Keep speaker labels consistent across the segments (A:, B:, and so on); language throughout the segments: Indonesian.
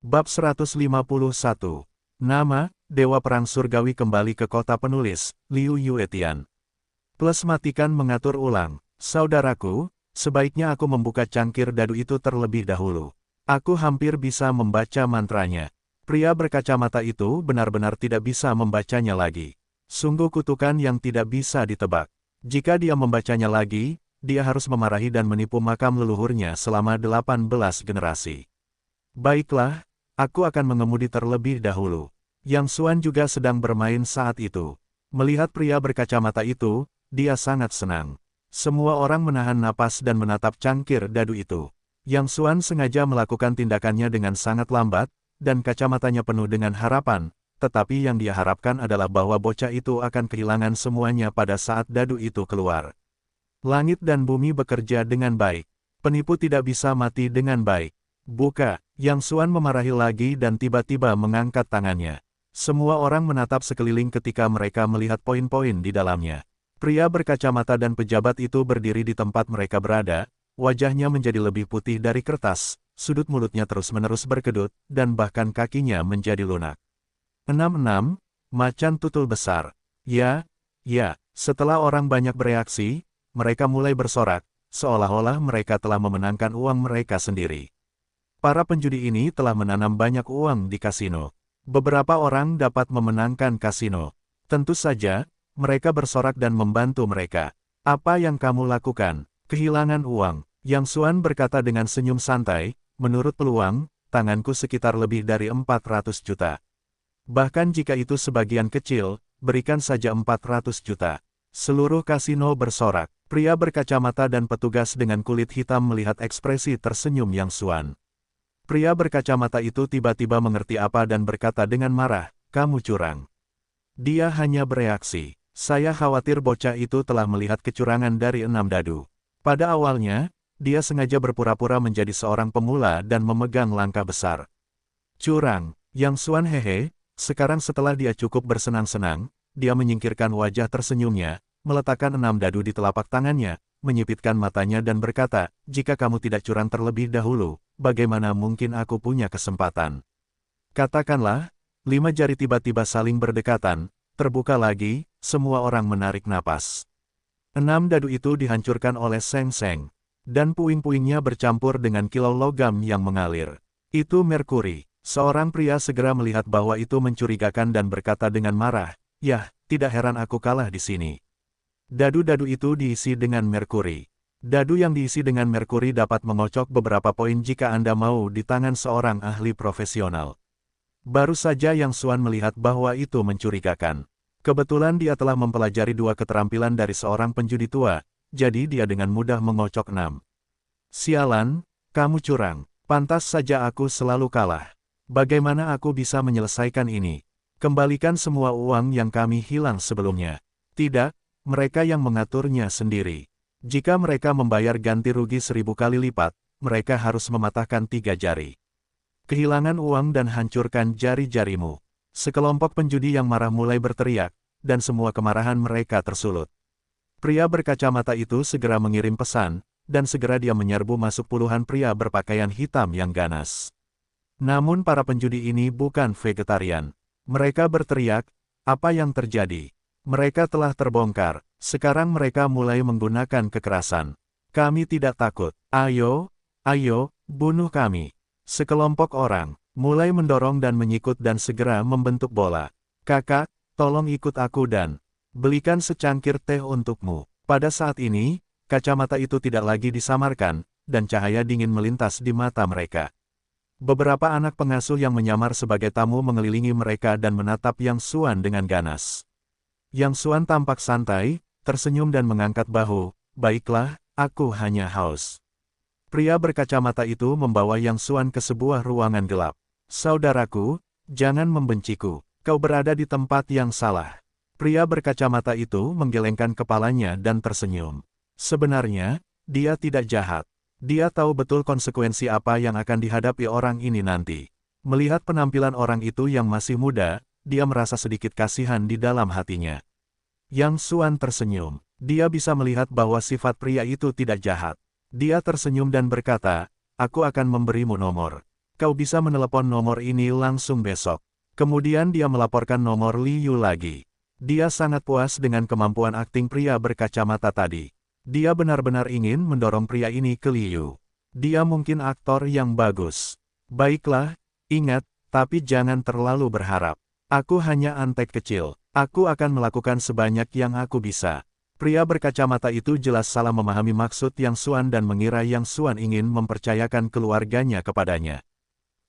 A: Bab 151. Nama, Dewa Perang Surgawi kembali ke kota penulis, Liu Yuetian. Plus matikan mengatur ulang. Saudaraku, sebaiknya aku membuka cangkir dadu itu terlebih dahulu. Aku hampir bisa membaca mantranya. Pria berkacamata itu benar-benar tidak bisa membacanya lagi. Sungguh kutukan yang tidak bisa ditebak. Jika dia membacanya lagi, dia harus memarahi dan menipu makam leluhurnya selama 18 generasi. Baiklah, aku akan mengemudi terlebih dahulu. Yang Xuan juga sedang bermain saat itu. Melihat pria berkacamata itu, dia sangat senang. Semua orang menahan napas dan menatap cangkir dadu itu. Yang Xuan sengaja melakukan tindakannya dengan sangat lambat, dan kacamatanya penuh dengan harapan, tetapi yang dia harapkan adalah bahwa bocah itu akan kehilangan semuanya pada saat dadu itu keluar. Langit dan bumi bekerja dengan baik. Penipu tidak bisa mati dengan baik. Buka, Yang Xuan memarahi lagi dan tiba-tiba mengangkat tangannya. Semua orang menatap sekeliling ketika mereka melihat poin-poin di dalamnya. Pria berkacamata dan pejabat itu berdiri di tempat mereka berada, wajahnya menjadi lebih putih dari kertas, sudut mulutnya terus-menerus berkedut, dan bahkan kakinya menjadi lunak. 66. Macan tutul besar. Ya, setelah orang banyak bereaksi, mereka mulai bersorak, seolah-olah mereka telah memenangkan uang mereka sendiri. Para penjudi ini telah menanam banyak uang di kasino. Beberapa orang dapat memenangkan kasino. Tentu saja, mereka bersorak dan membantu mereka. Apa yang kamu lakukan? Kehilangan uang. Yang Xuan berkata dengan senyum santai, menurut peluang, tanganku sekitar lebih dari 400 juta. Bahkan jika itu sebagian kecil, berikan saja 400 juta. Seluruh kasino bersorak. Pria berkacamata dan petugas dengan kulit hitam melihat ekspresi tersenyum Yang Xuan. Pria berkacamata itu tiba-tiba mengerti apa dan berkata dengan marah, kamu curang. Dia hanya bereaksi. Saya khawatir bocah itu telah melihat kecurangan dari 6 dadu. Pada awalnya, dia sengaja berpura-pura menjadi seorang pemula dan memegang langkah besar. Curang, Yang Xuan hehe, sekarang setelah dia cukup bersenang-senang, dia menyingkirkan wajah tersenyumnya, meletakkan 6 dadu di telapak tangannya, menyipitkan matanya dan berkata, jika kamu tidak curang terlebih dahulu, bagaimana mungkin aku punya kesempatan? Katakanlah, 5 jari tiba-tiba saling berdekatan, terbuka lagi, semua orang menarik napas. 6 dadu itu dihancurkan oleh Seng Seng, dan puing-puingnya bercampur dengan kilau logam yang mengalir. Itu merkuri. Seorang pria segera melihat bahwa itu mencurigakan dan berkata dengan marah, yah, tidak heran aku kalah di sini. Dadu-dadu itu diisi dengan merkuri. Dadu yang diisi dengan merkuri dapat mengocok beberapa poin jika Anda mau di tangan seorang ahli profesional. Baru saja Yang Xuan melihat bahwa itu mencurigakan. Kebetulan dia telah mempelajari 2 keterampilan dari seorang penjudi tua, jadi dia dengan mudah mengocok 6. Sialan, kamu curang. Pantas saja aku selalu kalah. Bagaimana aku bisa menyelesaikan ini? Kembalikan semua uang yang kami hilang sebelumnya. Tidak, mereka yang mengaturnya sendiri. Jika mereka membayar ganti rugi 1000 kali lipat, mereka harus mematahkan 3 jari. Kehilangan uang dan hancurkan jari-jarimu. Sekelompok penjudi yang marah mulai berteriak, dan semua kemarahan mereka tersulut. Pria berkacamata itu segera mengirim pesan, dan segera dia menyerbu masuk puluhan pria berpakaian hitam yang ganas. Namun para penjudi ini bukan vegetarian. Mereka berteriak, apa yang terjadi? Mereka telah terbongkar, sekarang mereka mulai menggunakan kekerasan. Kami tidak takut, ayo, bunuh kami. Sekelompok orang, mulai mendorong dan menyikut dan segera membentuk bola. Kakak, tolong ikut aku dan belikan secangkir teh untukmu. Pada saat ini, kacamata itu tidak lagi disamarkan, dan cahaya dingin melintas di mata mereka. Beberapa anak pengasuh yang menyamar sebagai tamu mengelilingi mereka dan menatap Yang Xuan dengan ganas. Yang Xuan tampak santai, tersenyum dan mengangkat bahu, baiklah, aku hanya haus. Pria berkacamata itu membawa Yang Xuan ke sebuah ruangan gelap. Saudaraku, jangan membenciku, kau berada di tempat yang salah. Pria berkacamata itu menggelengkan kepalanya dan tersenyum. Sebenarnya, dia tidak jahat. Dia tahu betul konsekuensi apa yang akan dihadapi orang ini nanti. Melihat penampilan orang itu yang masih muda, dia merasa sedikit kasihan di dalam hatinya. Yang Xuan tersenyum. Dia bisa melihat bahwa sifat pria itu tidak jahat. Dia tersenyum dan berkata, aku akan memberimu nomor. kau bisa menelepon nomor ini langsung besok. Kemudian dia melaporkan nomor Liu lagi. Dia sangat puas dengan kemampuan akting pria berkacamata tadi. Dia benar-benar ingin mendorong pria ini ke Liu. Dia mungkin aktor yang bagus. Baiklah, ingat, tapi jangan terlalu berharap. Aku hanya antek kecil. Aku akan melakukan sebanyak yang aku bisa. Pria berkacamata itu jelas salah memahami maksud Yang Xuan dan mengira Yang Xuan ingin mempercayakan keluarganya kepadanya.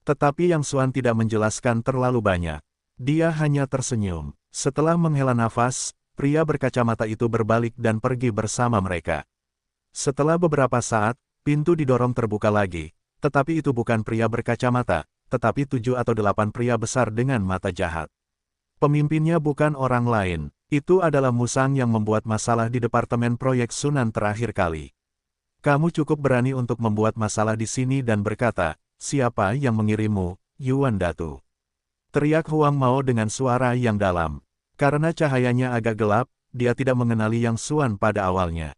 A: Tetapi Yang Xuan tidak menjelaskan terlalu banyak. Dia hanya tersenyum. Setelah menghela nafas, pria berkacamata itu berbalik dan pergi bersama mereka. Setelah beberapa saat, pintu didorong terbuka lagi. Tetapi itu bukan pria berkacamata, tetapi 7 atau 8 pria besar dengan mata jahat. Pemimpinnya bukan orang lain. Itu adalah Musang yang membuat masalah di Departemen Proyek Sunan terakhir kali. Kamu cukup berani untuk membuat masalah di sini dan berkata, siapa yang mengirimmu, Yuan Datu? Teriak Huang Mao dengan suara yang dalam. Karena cahayanya agak gelap, dia tidak mengenali Yang Xuan pada awalnya.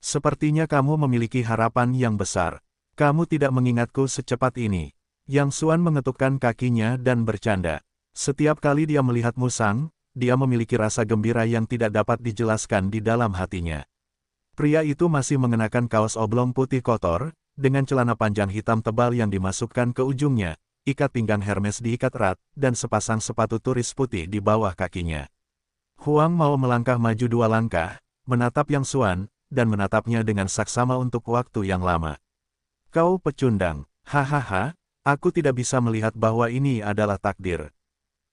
A: Sepertinya kamu memiliki harapan yang besar. Kamu tidak mengingatku secepat ini. Yang Xuan mengetukkan kakinya dan bercanda. Setiap kali dia melihat Musang, dia memiliki rasa gembira yang tidak dapat dijelaskan di dalam hatinya. Pria itu masih mengenakan kaos oblong putih kotor, dengan celana panjang hitam tebal yang dimasukkan ke ujungnya, ikat pinggang Hermes diikat erat, dan sepasang sepatu turis putih di bawah kakinya. Huang Mao melangkah maju 2 langkah, menatap Yang Xuan, dan menatapnya dengan saksama untuk waktu yang lama. Kau pecundang, hahaha, aku tidak bisa melihat bahwa ini adalah takdir.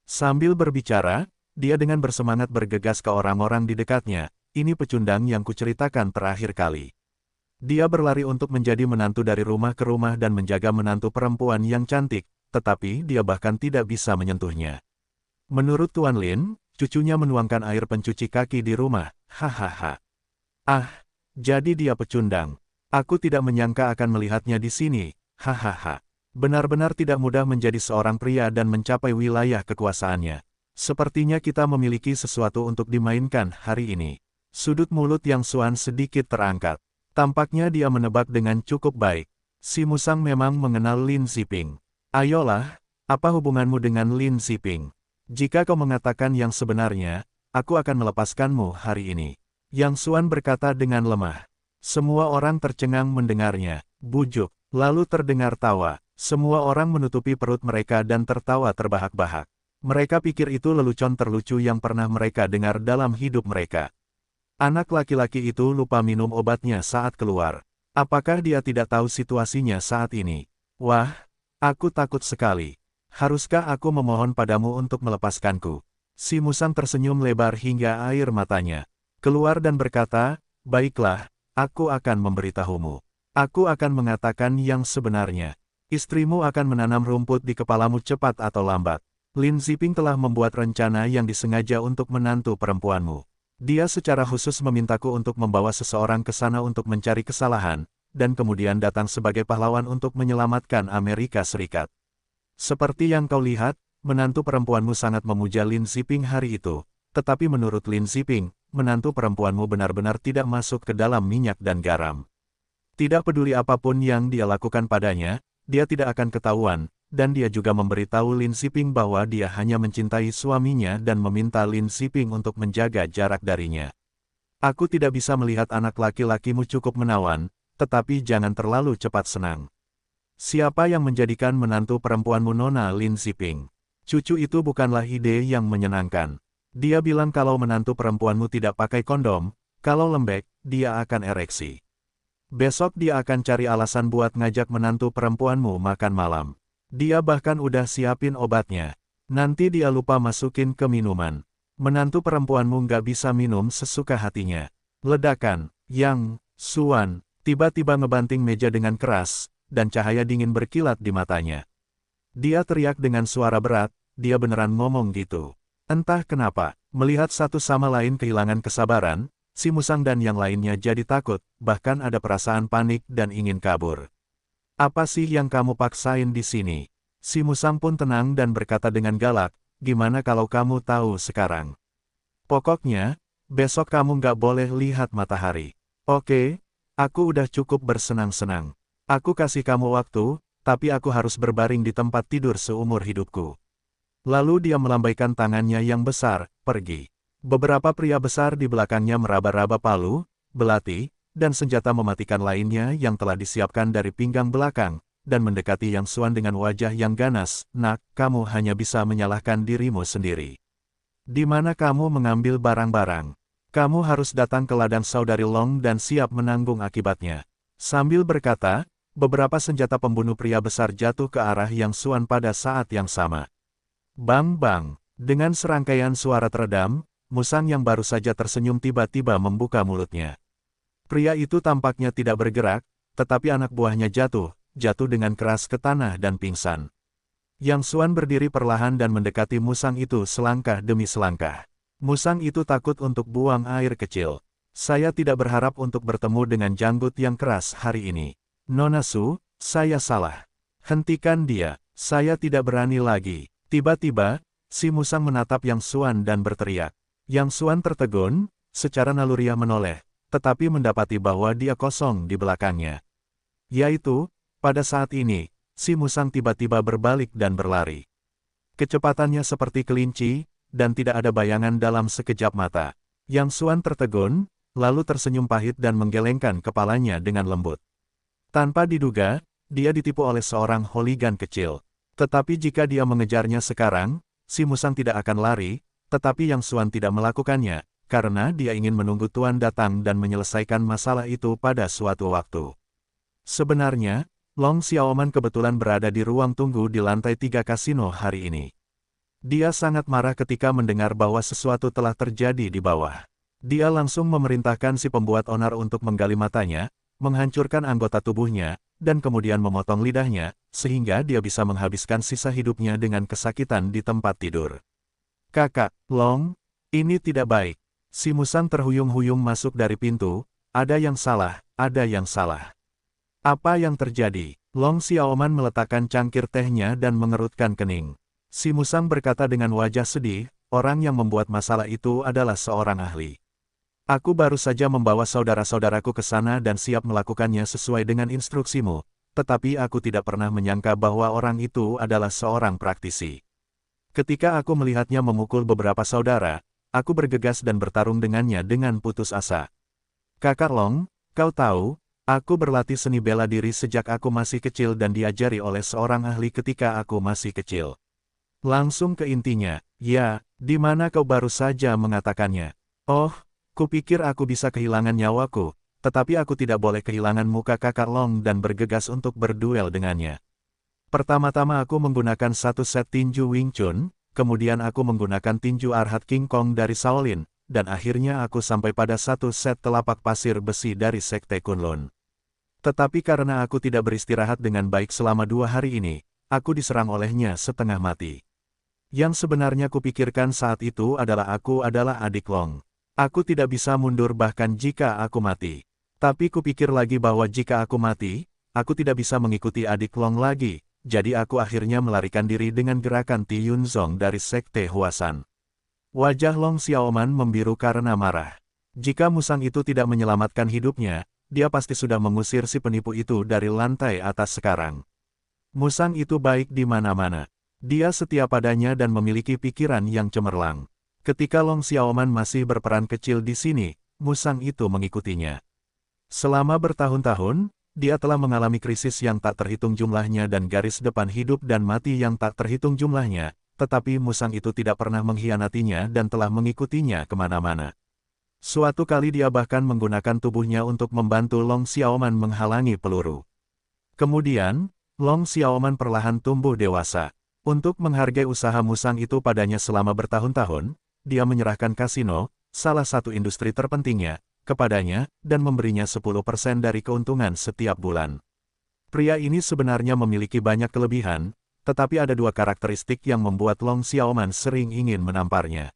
A: Sambil berbicara, dia dengan bersemangat bergegas ke orang-orang di dekatnya, ini pecundang yang kuceritakan terakhir kali. Dia berlari untuk menjadi menantu dari rumah ke rumah dan menjaga menantu perempuan yang cantik, tetapi dia bahkan tidak bisa menyentuhnya. Menurut Tuan Lin, cucunya menuangkan air pencuci kaki di rumah, hahaha. Ah, jadi dia pecundang. Aku tidak menyangka akan melihatnya di sini, hahaha. Benar-benar tidak mudah menjadi seorang pria dan mencapai wilayah kekuasaannya. Sepertinya kita memiliki sesuatu untuk dimainkan hari ini. Sudut mulut Yang Xuan sedikit terangkat. Tampaknya dia menebak dengan cukup baik. Si Musang memang mengenal Lin Ziping. Ayolah, apa hubunganmu dengan Lin Ziping? Jika kau mengatakan yang sebenarnya, aku akan melepaskanmu hari ini. Yang Xuan berkata dengan lemah. Semua orang tercengang mendengarnya. Bujuk, lalu terdengar tawa. Semua orang menutupi perut mereka dan tertawa terbahak-bahak. Mereka pikir itu lelucon terlucu yang pernah mereka dengar dalam hidup mereka. Anak laki-laki itu lupa minum obatnya saat keluar. Apakah dia tidak tahu situasinya saat ini? Wah, aku takut sekali. Haruskah aku memohon padamu untuk melepaskanku? Si Musang tersenyum lebar hingga air matanya keluar dan berkata, baiklah, aku akan memberitahumu. Aku akan mengatakan yang sebenarnya. Istrimu akan menanam rumput di kepalamu cepat atau lambat. Lin Ziping telah membuat rencana yang disengaja untuk menantu perempuanmu. Dia secara khusus memintaku untuk membawa seseorang ke sana untuk mencari kesalahan, dan kemudian datang sebagai pahlawan untuk menyelamatkan Amerika Serikat. Seperti yang kau lihat, menantu perempuanmu sangat memuja Lin Ziping hari itu, tetapi menurut Lin Ziping, menantu perempuanmu benar-benar tidak masuk ke dalam minyak dan garam. Tidak peduli apapun yang dia lakukan padanya, dia tidak akan ketahuan. Dan dia juga memberitahu Lin Ziping bahwa dia hanya mencintai suaminya dan meminta Lin Ziping untuk menjaga jarak darinya. Aku tidak bisa melihat anak laki-lakimu cukup menawan, tetapi jangan terlalu cepat senang. Siapa yang menjadikan menantu perempuanmu Nona Lin Ziping? Cucu itu bukanlah ide yang menyenangkan. Dia bilang kalau menantu perempuanmu tidak pakai kondom, kalau lembek, dia akan ereksi. Besok dia akan cari alasan buat ngajak menantu perempuanmu makan malam. Dia bahkan udah siapin obatnya. Nanti dia lupa masukin ke minuman. Menantu perempuanmu nggak bisa minum sesuka hatinya. Ledakan, Yang Xuan, tiba-tiba ngebanting meja dengan keras, dan cahaya dingin berkilat di matanya. Dia teriak dengan suara berat, dia beneran ngomong gitu. Entah kenapa, melihat satu sama lain kehilangan kesabaran, si Musang dan yang lainnya jadi takut, bahkan ada perasaan panik dan ingin kabur. Apa sih yang kamu paksain di sini? Si Musang pun tenang dan berkata dengan galak, gimana kalau kamu tahu sekarang? Pokoknya, besok kamu nggak boleh lihat matahari. Oke, aku udah cukup bersenang-senang. Aku kasih kamu waktu, tapi aku harus berbaring di tempat tidur seumur hidupku. Lalu dia melambaikan tangannya yang besar, pergi. Beberapa pria besar di belakangnya meraba-raba palu, belati, dan senjata mematikan lainnya yang telah disiapkan dari pinggang belakang, dan mendekati Yang Xuan dengan wajah yang ganas. Nak, kamu hanya bisa menyalahkan dirimu sendiri. Di mana kamu mengambil barang-barang? Kamu harus datang ke ladang saudari Long dan siap menanggung akibatnya. Sambil berkata, beberapa senjata pembunuh pria besar jatuh ke arah Yang Xuan pada saat yang sama. Bang-bang, dengan serangkaian suara teredam, Musang yang baru saja tersenyum tiba-tiba membuka mulutnya. Pria itu tampaknya tidak bergerak, tetapi anak buahnya jatuh dengan keras ke tanah dan pingsan. Yang Xuan berdiri perlahan dan mendekati musang itu selangkah demi selangkah. Musang itu takut untuk buang air kecil. Saya tidak berharap untuk bertemu dengan janggut yang keras hari ini. Nona Su, saya salah. Hentikan dia, saya tidak berani lagi. Tiba-tiba, si musang menatap Yang Xuan dan berteriak. Yang Xuan tertegun, secara naluriah menoleh, tetapi mendapati bahwa dia kosong di belakangnya. Yaitu, pada saat ini, si musang tiba-tiba berbalik dan berlari. Kecepatannya seperti kelinci, dan tidak ada bayangan dalam sekejap mata. Yang Xuan tertegun, lalu tersenyum pahit dan menggelengkan kepalanya dengan lembut. Tanpa diduga, dia ditipu oleh seorang hooligan kecil. Tetapi jika dia mengejarnya sekarang, si musang tidak akan lari, tetapi Yang Xuan tidak melakukannya, karena dia ingin menunggu Tuan datang dan menyelesaikan masalah itu pada suatu waktu. Sebenarnya, Long Xiaoman kebetulan berada di ruang tunggu di lantai 3 kasino hari ini. Dia sangat marah ketika mendengar bahwa sesuatu telah terjadi di bawah. Dia langsung memerintahkan si pembuat onar untuk menggali matanya, menghancurkan anggota tubuhnya, dan kemudian memotong lidahnya, sehingga dia bisa menghabiskan sisa hidupnya dengan kesakitan di tempat tidur. Kakak, Long, ini tidak baik. Si musang terhuyung-huyung masuk dari pintu, ada yang salah, ada yang salah. Apa yang terjadi? Long Xiaoman meletakkan cangkir tehnya dan mengerutkan kening. Si musang berkata dengan wajah sedih, orang yang membuat masalah itu adalah seorang ahli. Aku baru saja membawa saudara-saudaraku ke sana dan siap melakukannya sesuai dengan instruksimu, tetapi aku tidak pernah menyangka bahwa orang itu adalah seorang praktisi. Ketika aku melihatnya memukul beberapa saudara, aku bergegas dan bertarung dengannya dengan putus asa. Kakak Long, kau tahu, aku berlatih seni bela diri sejak aku masih kecil dan diajari oleh seorang ahli ketika aku masih kecil. Langsung ke intinya, ya, di mana kau baru saja mengatakannya? Oh, kupikir aku bisa kehilangan nyawaku, tetapi aku tidak boleh kehilangan muka kakak Long dan bergegas untuk berduel dengannya. Pertama-tama aku menggunakan satu set tinju Wing Chun, kemudian aku menggunakan tinju Arhat King Kong dari Shaolin, dan akhirnya aku sampai pada satu set telapak pasir besi dari Sekte Kunlun. Tetapi karena aku tidak beristirahat dengan baik selama 2 hari ini, aku diserang olehnya setengah mati. Yang sebenarnya kupikirkan saat itu adalah aku adalah adik Long. Aku tidak bisa mundur bahkan jika aku mati. Tapi kupikir lagi bahwa jika aku mati, aku tidak bisa mengikuti adik Long lagi, jadi aku akhirnya melarikan diri dengan gerakan Ti Yun Zong dari Sekte Huasan. Wajah Long Xiaoman membiru karena marah. Jika musang itu tidak menyelamatkan hidupnya, dia pasti sudah mengusir si penipu itu dari lantai atas sekarang. Musang itu baik di mana-mana. Dia setia padanya dan memiliki pikiran yang cemerlang. Ketika Long Xiaoman masih berperan kecil di sini, musang itu mengikutinya. Selama bertahun-tahun, dia telah mengalami krisis yang tak terhitung jumlahnya dan garis depan hidup dan mati yang tak terhitung jumlahnya, tetapi musang itu tidak pernah mengkhianatinya dan telah mengikutinya kemana-mana. Suatu kali dia bahkan menggunakan tubuhnya untuk membantu Long Xiaoman menghalangi peluru. Kemudian, Long Xiaoman perlahan tumbuh dewasa. Untuk menghargai usaha musang itu padanya selama bertahun-tahun, dia menyerahkan kasino, salah satu industri terpentingnya, kepadanya, dan memberinya 10% dari keuntungan setiap bulan. Pria ini sebenarnya memiliki banyak kelebihan, tetapi ada 2 karakteristik yang membuat Long Xiaoman sering ingin menamparnya.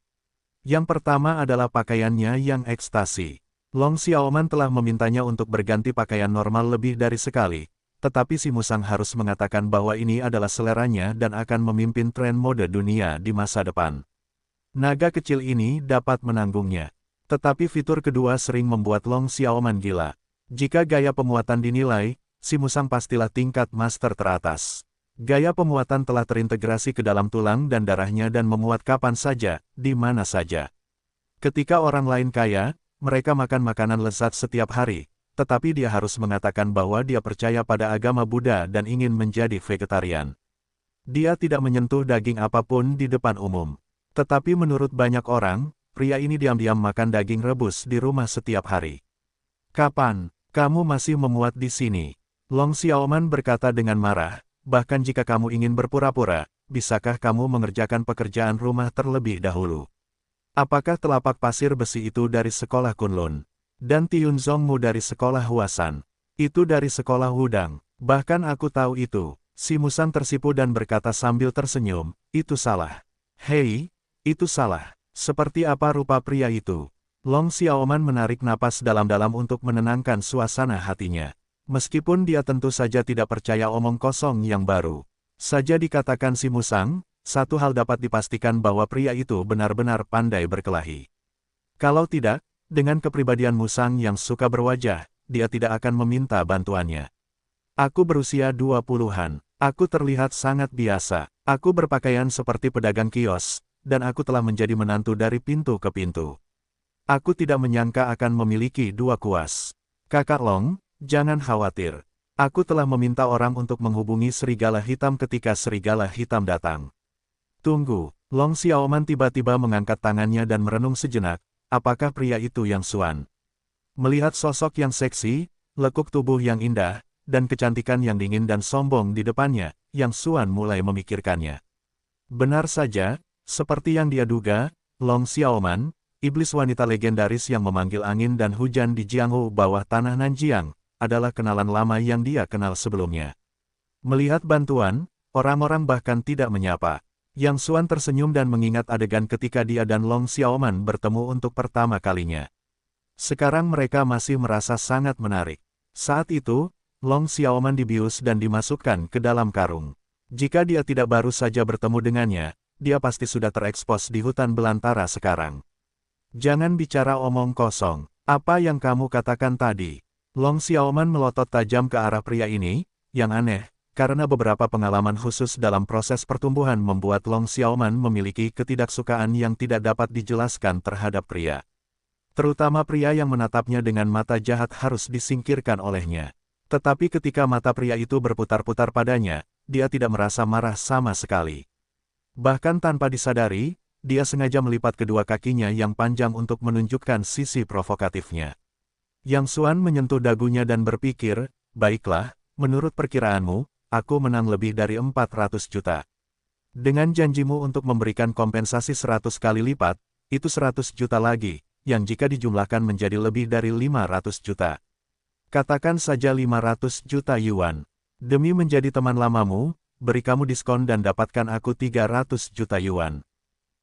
A: Yang pertama adalah pakaiannya yang ekstasi. Long Xiaoman telah memintanya untuk berganti pakaian normal lebih dari sekali, tetapi si musang harus mengatakan bahwa ini adalah seleranya dan akan memimpin tren mode dunia di masa depan. Naga kecil ini dapat menanggungnya. Tetapi fitur kedua sering membuat Long Xiaoman gila. Jika gaya pemuatan dinilai, si Musang pastilah tingkat master teratas. Gaya pemuatan telah terintegrasi ke dalam tulang dan darahnya dan memuat kapan saja, di mana saja. Ketika orang lain kaya, mereka makan makanan lezat setiap hari, tetapi dia harus mengatakan bahwa dia percaya pada agama Buddha dan ingin menjadi vegetarian. Dia tidak menyentuh daging apapun di depan umum. Tetapi menurut banyak orang, pria ini diam-diam makan daging rebus di rumah setiap hari. Kapan kamu masih memuat di sini? Long Xiaoman berkata dengan marah, bahkan jika kamu ingin berpura-pura, bisakah kamu mengerjakan pekerjaan rumah terlebih dahulu? Apakah telapak pasir besi itu dari sekolah Kunlun? Dan Tianzongmu dari sekolah Huasan? Itu dari sekolah Wudang. Bahkan aku tahu itu. Si Musang tersipu dan berkata sambil tersenyum, itu salah. Hei, itu salah. Seperti apa rupa pria itu? Long Xiaoman menarik napas dalam-dalam untuk menenangkan suasana hatinya. Meskipun dia tentu saja tidak percaya omong kosong yang baru saja dikatakan si Musang, satu hal dapat dipastikan bahwa pria itu benar-benar pandai berkelahi. Kalau tidak, dengan kepribadian Musang yang suka berwajah, dia tidak akan meminta bantuannya. Aku berusia 20-an, aku terlihat sangat biasa, aku berpakaian seperti pedagang kios, dan aku telah menjadi menantu dari pintu ke pintu. Aku tidak menyangka akan memiliki dua kuas. Kakak Long, jangan khawatir. Aku telah meminta orang untuk menghubungi serigala hitam ketika serigala hitam datang. Tunggu, Long Xiaoman tiba-tiba mengangkat tangannya dan merenung sejenak, apakah pria itu Yang Xuan? Melihat sosok yang seksi, lekuk tubuh yang indah, dan kecantikan yang dingin dan sombong di depannya, Yang Xuan mulai memikirkannya. Benar saja, seperti yang dia duga, Long Xiaoman, iblis wanita legendaris yang memanggil angin dan hujan di Jianghu bawah tanah Nanjiang, adalah kenalan lama yang dia kenal sebelumnya. Melihat bantuan, orang-orang bahkan tidak menyapa. Yang Xuan tersenyum dan mengingat adegan ketika dia dan Long Xiaoman bertemu untuk pertama kalinya. Sekarang mereka masih merasa sangat menarik. Saat itu, Long Xiaoman dibius dan dimasukkan ke dalam karung. Jika dia tidak baru saja bertemu dengannya, dia pasti sudah terekspos di hutan belantara sekarang. Jangan bicara omong kosong. Apa yang kamu katakan tadi? Long Xiaoman melotot tajam ke arah pria ini, yang aneh, karena beberapa pengalaman khusus dalam proses pertumbuhan membuat Long Xiaoman memiliki ketidaksukaan yang tidak dapat dijelaskan terhadap pria. Terutama pria yang menatapnya dengan mata jahat harus disingkirkan olehnya. Tetapi ketika mata pria itu berputar-putar padanya, dia tidak merasa marah sama sekali. Bahkan tanpa disadari, dia sengaja melipat kedua kakinya yang panjang untuk menunjukkan sisi provokatifnya. Yang Xuan menyentuh dagunya dan berpikir, baiklah, menurut perkiraanmu, aku menang lebih dari 400 juta. Dengan janjimu untuk memberikan kompensasi 100 kali lipat, itu 100 juta lagi, yang jika dijumlahkan menjadi lebih dari 500 juta. Katakan saja 500 juta yuan. Demi menjadi teman lamamu, beri kamu diskon dan dapatkan aku 300 juta yuan.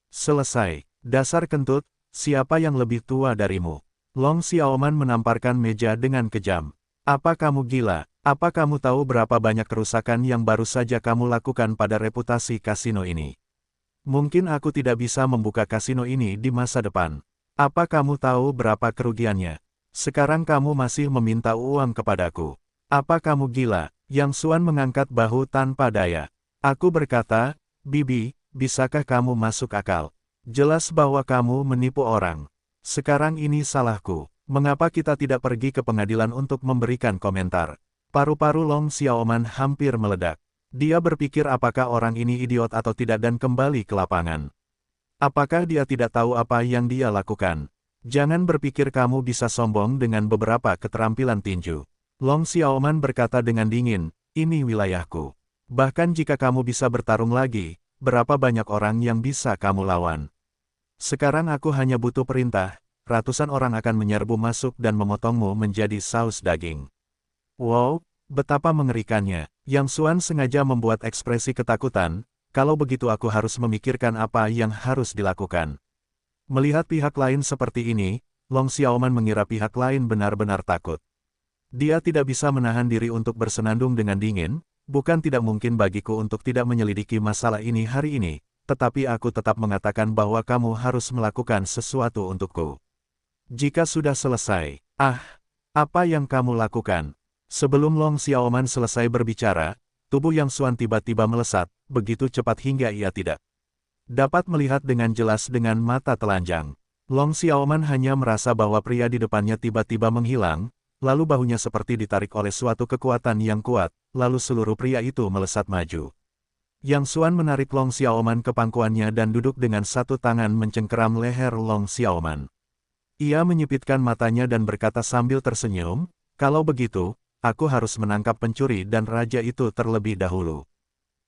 A: Selesai. Dasar kentut, siapa yang lebih tua darimu? Long Xiaoman menamparkan meja dengan kejam. Apa kamu gila? Apa kamu tahu berapa banyak kerusakan yang baru saja kamu lakukan pada reputasi kasino ini? Mungkin aku tidak bisa membuka kasino ini di masa depan. Apa kamu tahu berapa kerugiannya? Sekarang kamu masih meminta uang kepadaku. Apa kamu gila? Yang Xuan mengangkat bahu tanpa daya. Aku berkata, Bibi, bisakah kamu masuk akal? Jelas bahwa kamu menipu orang. Sekarang ini salahku. Mengapa kita tidak pergi ke pengadilan untuk memberikan komentar? Paru-paru Long Xiaoman hampir meledak. Dia berpikir apakah orang ini idiot atau tidak dan kembali ke lapangan. Apakah dia tidak tahu apa yang dia lakukan? Jangan berpikir kamu bisa sombong dengan beberapa keterampilan tinju. Long Xiaoman berkata dengan dingin, ini wilayahku. Bahkan jika kamu bisa bertarung lagi, berapa banyak orang yang bisa kamu lawan? Sekarang aku hanya butuh perintah, ratusan orang akan menyerbu masuk dan memotongmu menjadi saus daging. Wow, betapa mengerikannya. Yang Xuan sengaja membuat ekspresi ketakutan, kalau begitu aku harus memikirkan apa yang harus dilakukan. Melihat pihak lain seperti ini, Long Xiaoman mengira pihak lain benar-benar takut. Dia tidak bisa menahan diri untuk bersenandung dengan dingin, bukan tidak mungkin bagiku untuk tidak menyelidiki masalah ini hari ini, tetapi aku tetap mengatakan bahwa kamu harus melakukan sesuatu untukku. Jika sudah selesai, apa yang kamu lakukan? Sebelum Long Xiaoman selesai berbicara, tubuh Yang Xuan tiba-tiba melesat, begitu cepat hingga ia tidak dapat melihat dengan jelas dengan mata telanjang. Long Xiaoman hanya merasa bahwa pria di depannya tiba-tiba menghilang, lalu bahunya seperti ditarik oleh suatu kekuatan yang kuat, lalu seluruh pria itu melesat maju. Yang Xuan menarik Long Xiaoman ke pangkuannya dan duduk dengan satu tangan mencengkeram leher Long Xiaoman. Ia menyipitkan matanya dan berkata sambil tersenyum, "Kalau begitu, aku harus menangkap pencuri dan raja itu terlebih dahulu.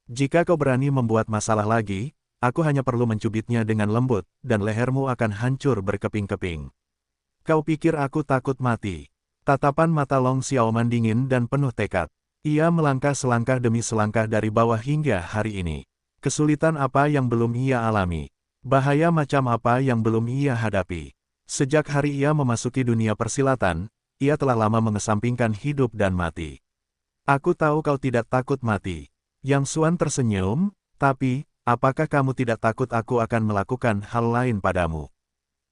A: Jika kau berani membuat masalah lagi, aku hanya perlu mencubitnya dengan lembut, dan lehermu akan hancur berkeping-keping. Kau pikir aku takut mati?" Tatapan mata Long Xiaoman dingin dan penuh tekad. Ia melangkah selangkah demi selangkah dari bawah hingga hari ini. Kesulitan apa yang belum ia alami? Bahaya macam apa yang belum ia hadapi? Sejak hari ia memasuki dunia persilatan, ia telah lama mengesampingkan hidup dan mati. "Aku tahu kau tidak takut mati." Yang Xuan tersenyum, "Tapi, apakah kamu tidak takut aku akan melakukan hal lain padamu?"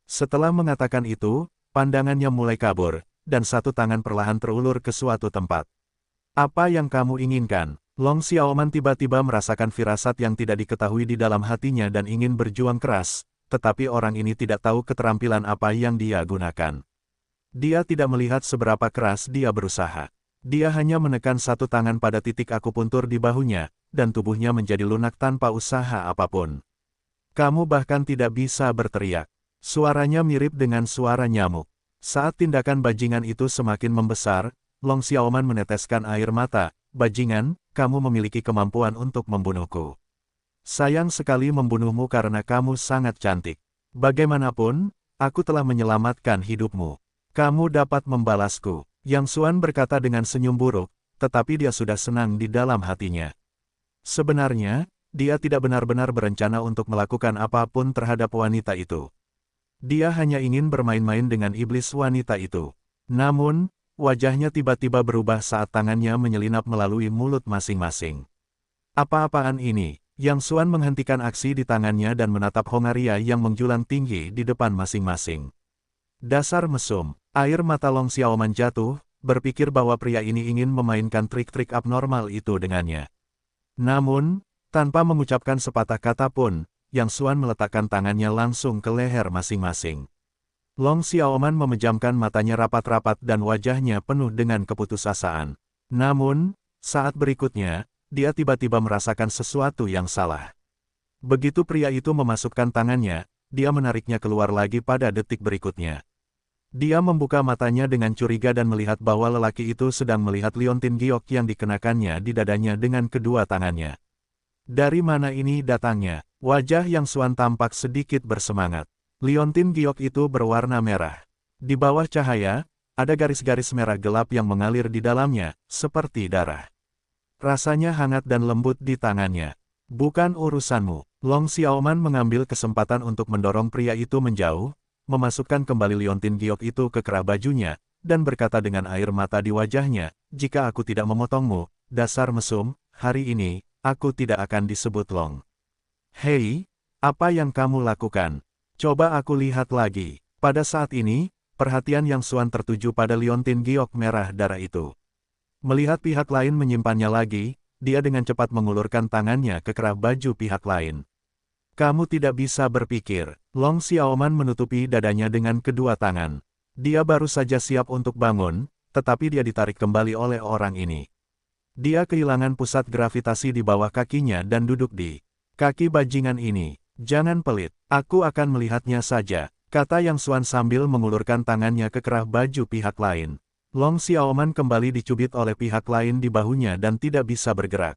A: Setelah mengatakan itu, pandangannya mulai kabur, dan satu tangan perlahan terulur ke suatu tempat. "Apa yang kamu inginkan?" Long Xiaoman tiba-tiba merasakan firasat yang tidak diketahui di dalam hatinya dan ingin berjuang keras, tetapi orang ini tidak tahu keterampilan apa yang dia gunakan. Dia tidak melihat seberapa keras dia berusaha. Dia hanya menekan satu tangan pada titik akupuntur di bahunya, dan tubuhnya menjadi lunak tanpa usaha apapun. "Kamu bahkan tidak bisa berteriak." Suaranya mirip dengan suara nyamuk. Saat tindakan bajingan itu semakin membesar, Long Xiaoman meneteskan air mata. "Bajingan, kamu memiliki kemampuan untuk membunuhku. Sayang sekali membunuhmu karena kamu sangat cantik. Bagaimanapun, aku telah menyelamatkan hidupmu. Kamu dapat membalasku." Yang Xuan berkata dengan senyum buruk, tetapi dia sudah senang di dalam hatinya. Sebenarnya, dia tidak benar-benar berencana untuk melakukan apapun terhadap wanita itu. Dia hanya ingin bermain-main dengan iblis wanita itu. Namun, wajahnya tiba-tiba berubah saat tangannya menyelinap melalui mulut masing-masing. "Apa-apaan ini?" Yang Xuan menghentikan aksi di tangannya dan menatap Hongaria yang menjulang tinggi di depan masing-masing. "Dasar mesum." Air mata Long Xiaoman jatuh, berpikir bahwa pria ini ingin memainkan trik-trik abnormal itu dengannya. Namun, tanpa mengucapkan sepatah kata pun, Yang Xuan meletakkan tangannya langsung ke leher masing-masing. Long Xiaoman memejamkan matanya rapat-rapat dan wajahnya penuh dengan keputusasaan. Namun, saat berikutnya, dia tiba-tiba merasakan sesuatu yang salah. Begitu pria itu memasukkan tangannya, dia menariknya keluar lagi pada detik berikutnya. Dia membuka matanya dengan curiga dan melihat bahwa lelaki itu sedang melihat liontin giok yang dikenakannya di dadanya dengan kedua tangannya. "Dari mana ini datangnya?" Wajah Yang Xuan tampak sedikit bersemangat. Liontin giok itu berwarna merah. Di bawah cahaya, ada garis-garis merah gelap yang mengalir di dalamnya, seperti darah. Rasanya hangat dan lembut di tangannya. "Bukan urusanmu." Long Xiaoman mengambil kesempatan untuk mendorong pria itu menjauh, memasukkan kembali liontin giok itu ke kerah bajunya, dan berkata dengan air mata di wajahnya, "Jika aku tidak memotongmu, dasar mesum, hari ini, aku tidak akan disebut Long." "Hei, apa yang kamu lakukan? Coba aku lihat lagi." Pada saat ini, perhatian Yang Xuan tertuju pada liontin giok merah darah itu. Melihat pihak lain menyimpannya lagi, dia dengan cepat mengulurkan tangannya ke kerah baju pihak lain. "Kamu tidak bisa berpikir." Long Xiaoman menutupi dadanya dengan kedua tangan. Dia baru saja siap untuk bangun, tetapi dia ditarik kembali oleh orang ini. Dia kehilangan pusat gravitasi di bawah kakinya dan duduk di kaki bajingan ini. "Jangan pelit, aku akan melihatnya saja," kata Yang Xuan sambil mengulurkan tangannya ke kerah baju pihak lain. Long Xiaoman kembali dicubit oleh pihak lain di bahunya dan tidak bisa bergerak.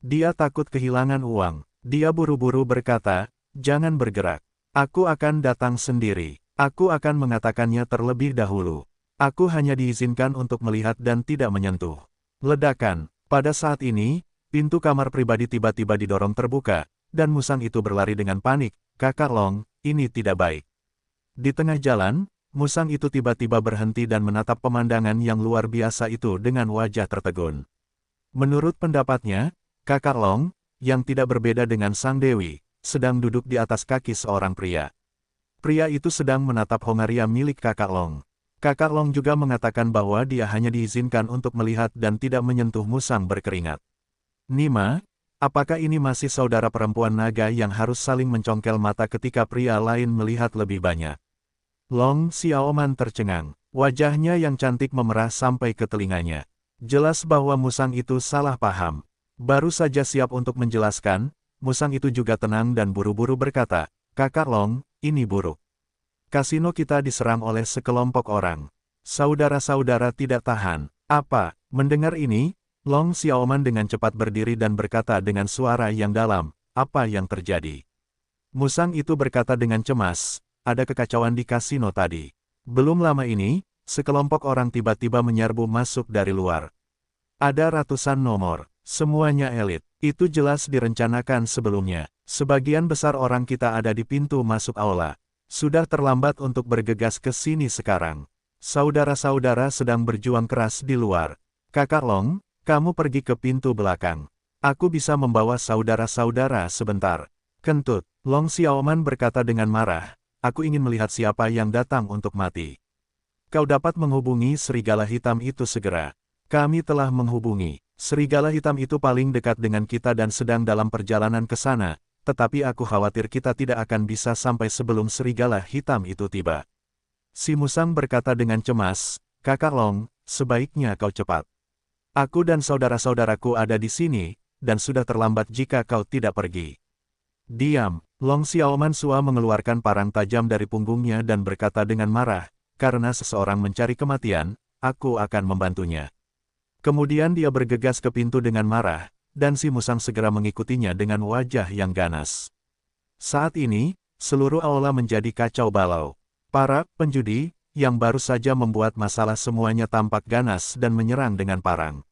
A: Dia takut kehilangan uang. Dia buru-buru berkata, "Jangan bergerak. Aku akan datang sendiri. Aku akan mengatakannya terlebih dahulu. Aku hanya diizinkan untuk melihat dan tidak menyentuh." Ledakan. Pada saat ini, pintu kamar pribadi tiba-tiba didorong terbuka, dan musang itu berlari dengan panik. "Kakak Long, ini tidak baik." Di tengah jalan, musang itu tiba-tiba berhenti dan menatap pemandangan yang luar biasa itu dengan wajah tertegun. Menurut pendapatnya, Kakak Long, yang tidak berbeda dengan Sang Dewi, sedang duduk di atas kaki seorang pria. Pria itu sedang menatap Hongaria milik Kakak Long. Kakak Long juga mengatakan bahwa dia hanya diizinkan untuk melihat dan tidak menyentuh musang berkeringat. Nima, apakah ini masih saudara perempuan naga yang harus saling mencongkel mata ketika pria lain melihat lebih banyak? Long Xiaoman tercengang. Wajahnya yang cantik memerah sampai ke telinganya. Jelas bahwa musang itu salah paham. Baru saja siap untuk menjelaskan, musang itu juga tenang dan buru-buru berkata, "Kakak Long, ini buruk. Kasino kita diserang oleh sekelompok orang. Saudara-saudara tidak tahan." Apa? Mendengar ini, Long Xiaoman dengan cepat berdiri dan berkata dengan suara yang dalam, "Apa yang terjadi?" Musang itu berkata dengan cemas, "Ada kekacauan di kasino tadi. Belum lama ini, sekelompok orang tiba-tiba menyerbu masuk dari luar. Ada ratusan nomor, semuanya elit. Itu jelas direncanakan sebelumnya. Sebagian besar orang kita ada di pintu masuk aula. Sudah terlambat untuk bergegas ke sini sekarang. Saudara-saudara sedang berjuang keras di luar. Kakak Long, kamu pergi ke pintu belakang. Aku bisa membawa saudara-saudara sebentar." Kentut, Long Xiaoman berkata dengan marah, "Aku ingin melihat siapa yang datang untuk mati. Kau dapat menghubungi serigala hitam itu segera." Kami telah menghubungi. Serigala hitam itu paling dekat dengan kita dan sedang dalam perjalanan ke sana, tetapi aku khawatir kita tidak akan bisa sampai sebelum serigala hitam itu tiba. Si musang berkata dengan cemas, "Kakak Long, sebaiknya kau cepat. Aku dan saudara-saudaraku ada di sini, dan sudah terlambat jika kau tidak pergi." "Diam." Long Xiaoman Sua mengeluarkan parang tajam dari punggungnya dan berkata dengan marah, "Karena seseorang mencari kematian, aku akan membantunya." Kemudian dia bergegas ke pintu dengan marah, dan si musang segera mengikutinya dengan wajah yang ganas. Saat ini, seluruh aula menjadi kacau balau. Para penjudi, yang baru saja membuat masalah semuanya tampak ganas dan menyerang dengan parang.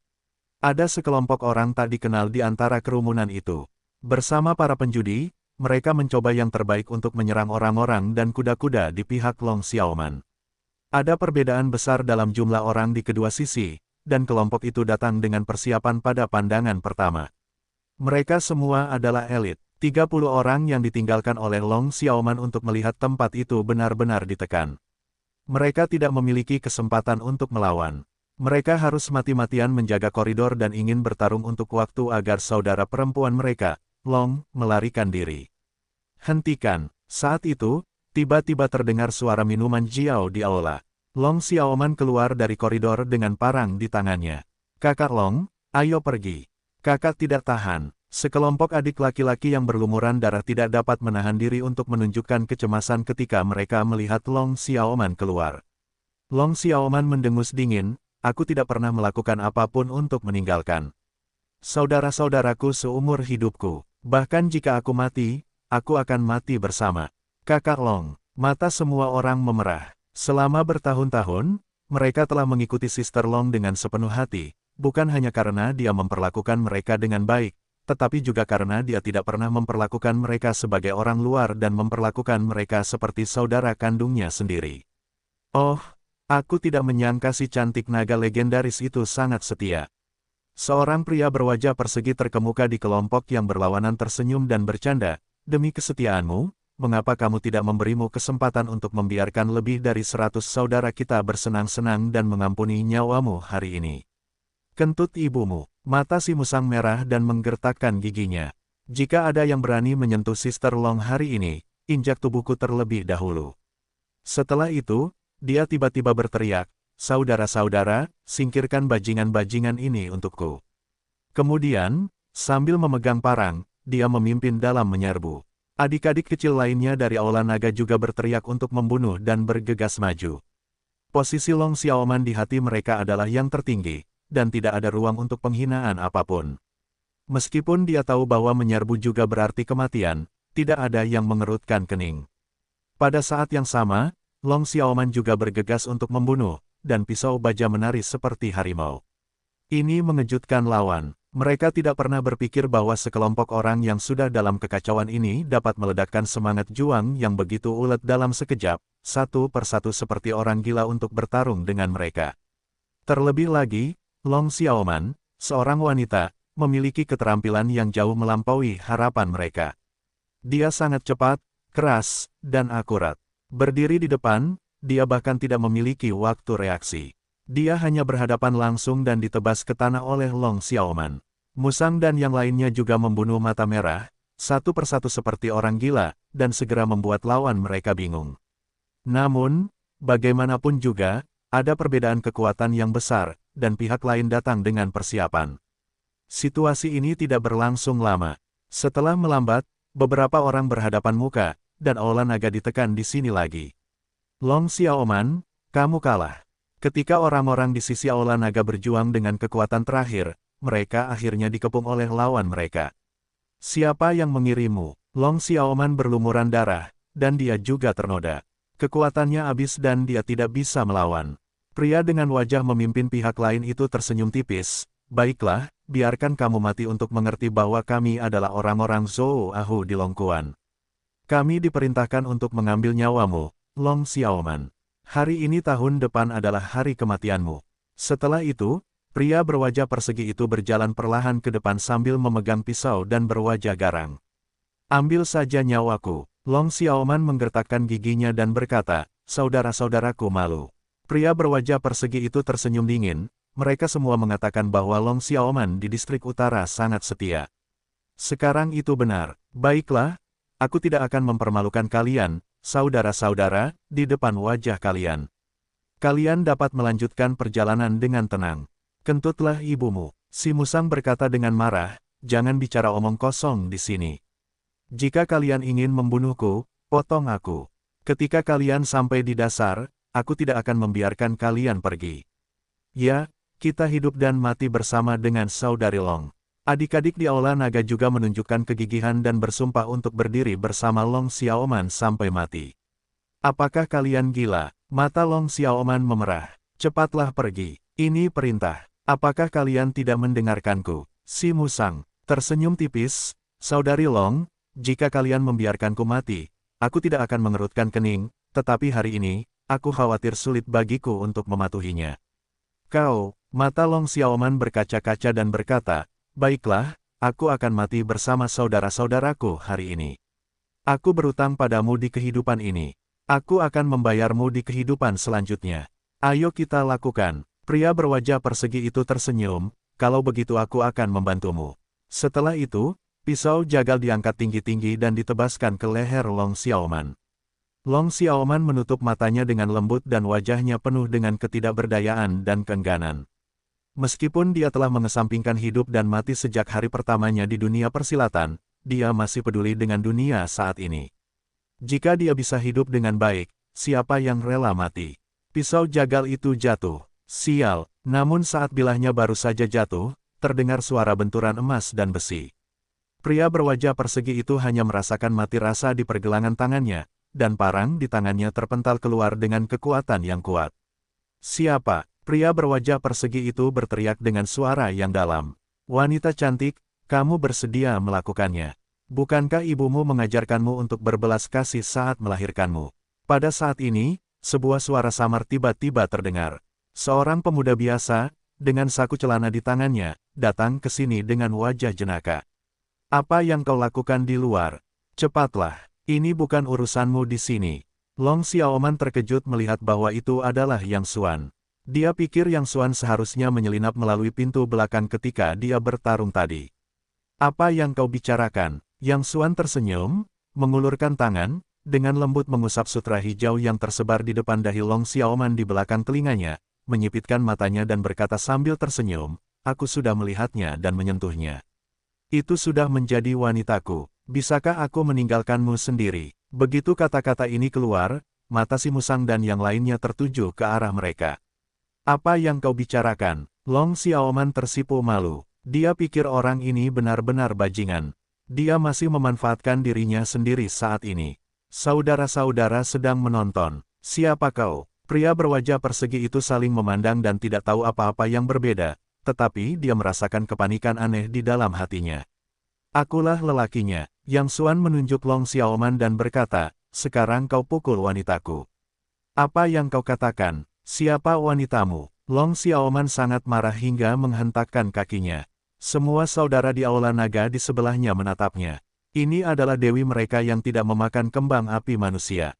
A: Ada sekelompok orang tak dikenal di antara kerumunan itu. Bersama para penjudi, mereka mencoba yang terbaik untuk menyerang orang-orang dan kuda-kuda di pihak Long Xiaoman. Ada perbedaan besar dalam jumlah orang di kedua sisi, dan kelompok itu datang dengan persiapan pada pandangan pertama. Mereka semua adalah elit. 30 orang yang ditinggalkan oleh Long Xiaoman untuk melihat tempat itu benar-benar ditekan. Mereka tidak memiliki kesempatan untuk melawan. Mereka harus mati-matian menjaga koridor dan ingin bertarung untuk waktu agar saudara perempuan mereka, Long, melarikan diri. "Hentikan." Saat itu, tiba-tiba terdengar suara minuman Jiao di aula. Long Xiaoman keluar dari koridor dengan parang di tangannya. "Kakak Long, ayo pergi." Kakak tidak tahan. Sekelompok adik laki-laki yang berlumuran darah tidak dapat menahan diri untuk menunjukkan kecemasan ketika mereka melihat Long Xiaoman keluar. Long Xiaoman mendengus dingin, "Aku tidak pernah melakukan apapun untuk meninggalkan saudara-saudaraku seumur hidupku. Bahkan jika aku mati, aku akan mati bersama Kakak Long." Mata semua orang memerah. Selama bertahun-tahun, mereka telah mengikuti Sister Long dengan sepenuh hati, bukan hanya karena dia memperlakukan mereka dengan baik, tetapi juga karena dia tidak pernah memperlakukan mereka sebagai orang luar dan memperlakukan mereka seperti saudara kandungnya sendiri. "Oh, aku tidak menyangka si cantik naga legendaris itu sangat setia." Seorang pria berwajah persegi terkemuka di kelompok yang berlawanan tersenyum dan bercanda, "Demi kesetiaanmu, mengapa kamu tidak memberimu kesempatan untuk membiarkan lebih dari 100 saudara kita bersenang-senang dan mengampuni nyawamu hari ini?" Kentut ibumu. Mata si musang merah dan menggertakkan giginya. "Jika ada yang berani menyentuh Sister Long hari ini, injak tubuhku terlebih dahulu." Setelah itu, dia tiba-tiba berteriak, "Saudara-saudara, singkirkan bajingan-bajingan ini untukku." Kemudian, sambil memegang parang, dia memimpin dalam menyerbu. Adik-adik kecil lainnya dari aula naga juga berteriak untuk membunuh dan bergegas maju. Posisi Long Xiaoman di hati mereka adalah yang tertinggi, dan tidak ada ruang untuk penghinaan apapun. Meskipun dia tahu bahwa menyerbu juga berarti kematian, tidak ada yang mengerutkan kening. Pada saat yang sama, Long Xiaoman juga bergegas untuk membunuh, dan pisau baja menari seperti harimau. Ini mengejutkan lawan. Mereka tidak pernah berpikir bahwa sekelompok orang yang sudah dalam kekacauan ini dapat meledakkan semangat juang yang begitu ulet dalam sekejap, satu persatu seperti orang gila untuk bertarung dengan mereka. Terlebih lagi, Long Xiaoman, seorang wanita, memiliki keterampilan yang jauh melampaui harapan mereka. Dia sangat cepat, keras, dan akurat. Berdiri di depan, dia bahkan tidak memiliki waktu reaksi. Dia hanya berhadapan langsung dan ditebas ke tanah oleh Long Xiaoman. Musang dan yang lainnya juga membunuh mata merah, satu persatu seperti orang gila, dan segera membuat lawan mereka bingung. Namun, bagaimanapun juga, ada perbedaan kekuatan yang besar, dan pihak lain datang dengan persiapan. Situasi ini tidak berlangsung lama. Setelah melambat, beberapa orang berhadapan muka, dan aula naga ditekan di sini lagi. Long Xiaoman, kamu kalah. Ketika orang-orang di sisi aula naga berjuang dengan kekuatan terakhir, mereka akhirnya dikepung oleh lawan mereka. Siapa yang mengirimmu? Long Xiaoman berlumuran darah, dan dia juga ternoda. Kekuatannya habis dan dia tidak bisa melawan. Pria dengan wajah memimpin pihak lain itu tersenyum tipis. Baiklah, biarkan kamu mati untuk mengerti bahwa kami adalah orang-orang Zhou Ahu di Longkuan. Kami diperintahkan untuk mengambil nyawamu, Long Xiaoman. Hari ini tahun depan adalah hari kematianmu. Setelah itu, pria berwajah persegi itu berjalan perlahan ke depan sambil memegang pisau dan berwajah garang. Ambil saja nyawaku. Long Xiaoman menggertakkan giginya dan berkata, saudara-saudaraku malu. Pria berwajah persegi itu tersenyum dingin. Mereka semua mengatakan bahwa Long Xiaoman di distrik utara sangat setia. Sekarang itu benar. Baiklah, aku tidak akan mempermalukan kalian, saudara-saudara, di depan wajah kalian. Kalian dapat melanjutkan perjalanan dengan tenang. Kentutlah ibumu. Si musang berkata dengan marah, jangan bicara omong kosong di sini. Jika kalian ingin membunuhku, potong aku. Ketika kalian sampai di dasar, aku tidak akan membiarkan kalian pergi. Ya, kita hidup dan mati bersama dengan saudari Long. Adik-adik di aula naga juga menunjukkan kegigihan dan bersumpah untuk berdiri bersama Long Xiaoman sampai mati. Apakah kalian gila? Mata Long Xiaoman memerah. Cepatlah pergi. Ini perintah. Apakah kalian tidak mendengarkanku? Si musang tersenyum tipis. Saudari Long, jika kalian membiarkanku mati, aku tidak akan mengerutkan kening, tetapi hari ini, aku khawatir sulit bagiku untuk mematuhinya. Kau, mata Long Xiaoman berkaca-kaca dan berkata, baiklah, aku akan mati bersama saudara-saudaraku hari ini. Aku berutang padamu di kehidupan ini. Aku akan membayarmu di kehidupan selanjutnya. Ayo kita lakukan. Pria berwajah persegi itu tersenyum, kalau begitu aku akan membantumu. Setelah itu, pisau jagal diangkat tinggi-tinggi dan ditebaskan ke leher Long Xiaoman. Long Xiaoman menutup matanya dengan lembut dan wajahnya penuh dengan ketidakberdayaan dan keengganan. Meskipun dia telah mengesampingkan hidup dan mati sejak hari pertamanya di dunia persilatan, dia masih peduli dengan dunia saat ini. Jika dia bisa hidup dengan baik, siapa yang rela mati? Pisau jagal itu jatuh. Sial, namun saat bilahnya baru saja jatuh, terdengar suara benturan emas dan besi. Pria berwajah persegi itu hanya merasakan mati rasa di pergelangan tangannya, dan parang di tangannya terpental keluar dengan kekuatan yang kuat. Siapa? Pria berwajah persegi itu berteriak dengan suara yang dalam. Wanita cantik, kamu bersedia melakukannya. Bukankah ibumu mengajarkanmu untuk berbelas kasih saat melahirkanmu? Pada saat ini, sebuah suara samar tiba-tiba terdengar. Seorang pemuda biasa, dengan saku celana di tangannya, datang ke sini dengan wajah jenaka. Apa yang kau lakukan di luar? Cepatlah. Ini bukan urusanmu di sini. Long Xiaoman terkejut melihat bahwa itu adalah Yang Xuan. Dia pikir Yang Xuan seharusnya menyelinap melalui pintu belakang ketika dia bertarung tadi. Apa yang kau bicarakan? Yang Xuan tersenyum, mengulurkan tangan, dengan lembut mengusap sutra hijau yang tersebar di depan dahi Long Xiaoman di belakang telinganya, menyipitkan matanya dan berkata sambil tersenyum, aku sudah melihatnya dan menyentuhnya. Itu sudah menjadi wanitaku. Bisakah aku meninggalkanmu sendiri? Begitu kata-kata ini keluar, mata si musang dan yang lainnya tertuju ke arah mereka. Apa yang kau bicarakan? Long Xiaoman tersipu malu. Dia pikir orang ini benar-benar bajingan. Dia masih memanfaatkan dirinya sendiri saat ini. Saudara-saudara sedang menonton. Siapa kau? Pria berwajah persegi itu saling memandang dan tidak tahu apa-apa yang berbeda, tetapi dia merasakan kepanikan aneh di dalam hatinya. Akulah lelakinya. Yang Xuan menunjuk Long Xiaoman dan berkata, sekarang kau pukul wanitaku. Apa yang kau katakan? Siapa wanitamu? Long Xiaoman sangat marah hingga menghentakkan kakinya. Semua saudara di aula naga di sebelahnya menatapnya. Ini adalah dewi mereka yang tidak memakan kembang api manusia.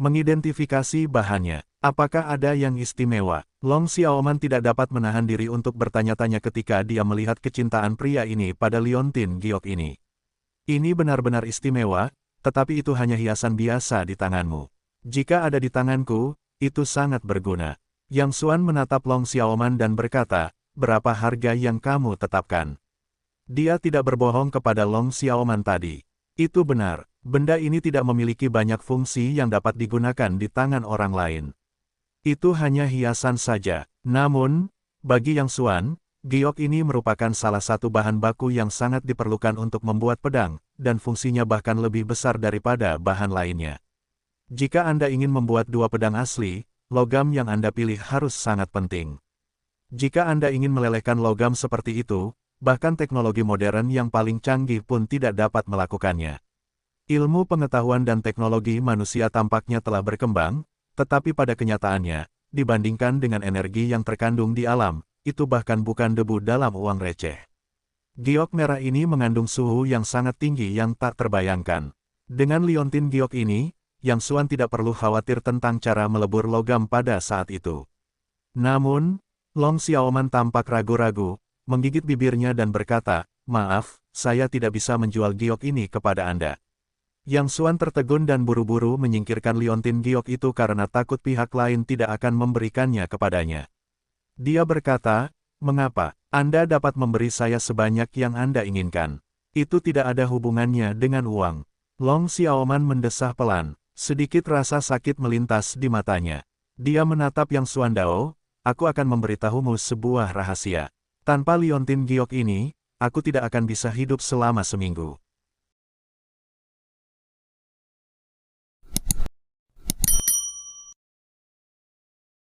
A: Mengidentifikasi bahannya. Apakah ada yang istimewa? Long Xiaoman tidak dapat menahan diri untuk bertanya-tanya ketika dia melihat kecintaan pria ini pada liontin giok ini. Ini benar-benar istimewa, tetapi itu hanya hiasan biasa di tanganmu. Jika ada di tanganku, itu sangat berguna. Yang Xuan menatap Long Xiaoman dan berkata, berapa harga yang kamu tetapkan? Dia tidak berbohong kepada Long Xiaoman tadi. Itu benar, benda ini tidak memiliki banyak fungsi yang dapat digunakan di tangan orang lain. Itu hanya hiasan saja. Namun, bagi Yang Xuan, giok ini merupakan salah satu bahan baku yang sangat diperlukan untuk membuat pedang, dan fungsinya bahkan lebih besar daripada bahan lainnya. Jika Anda ingin membuat dua pedang asli, logam yang Anda pilih harus sangat penting. Jika Anda ingin melelehkan logam seperti itu, bahkan teknologi modern yang paling canggih pun tidak dapat melakukannya. Ilmu pengetahuan dan teknologi manusia tampaknya telah berkembang, tetapi pada kenyataannya, dibandingkan dengan energi yang terkandung di alam, itu bahkan bukan debu dalam uang receh. Giok merah ini mengandung suhu yang sangat tinggi yang tak terbayangkan. Dengan liontin giok ini, Yang Xuan tidak perlu khawatir tentang cara melebur logam pada saat itu. Namun, Long Xiaoman tampak ragu-ragu, menggigit bibirnya dan berkata, maaf, saya tidak bisa menjual giok ini kepada Anda. Yang Xuan tertegun dan buru-buru menyingkirkan liontin giok itu karena takut pihak lain tidak akan memberikannya kepadanya. Dia berkata, mengapa? Anda dapat memberi saya sebanyak yang Anda inginkan. Itu tidak ada hubungannya dengan uang. Long Xiaoman mendesah pelan, sedikit rasa sakit melintas di matanya. Dia menatap Yang Xuan Dao, aku akan memberitahumu sebuah rahasia. Tanpa liontin giok ini, aku tidak akan bisa hidup selama seminggu.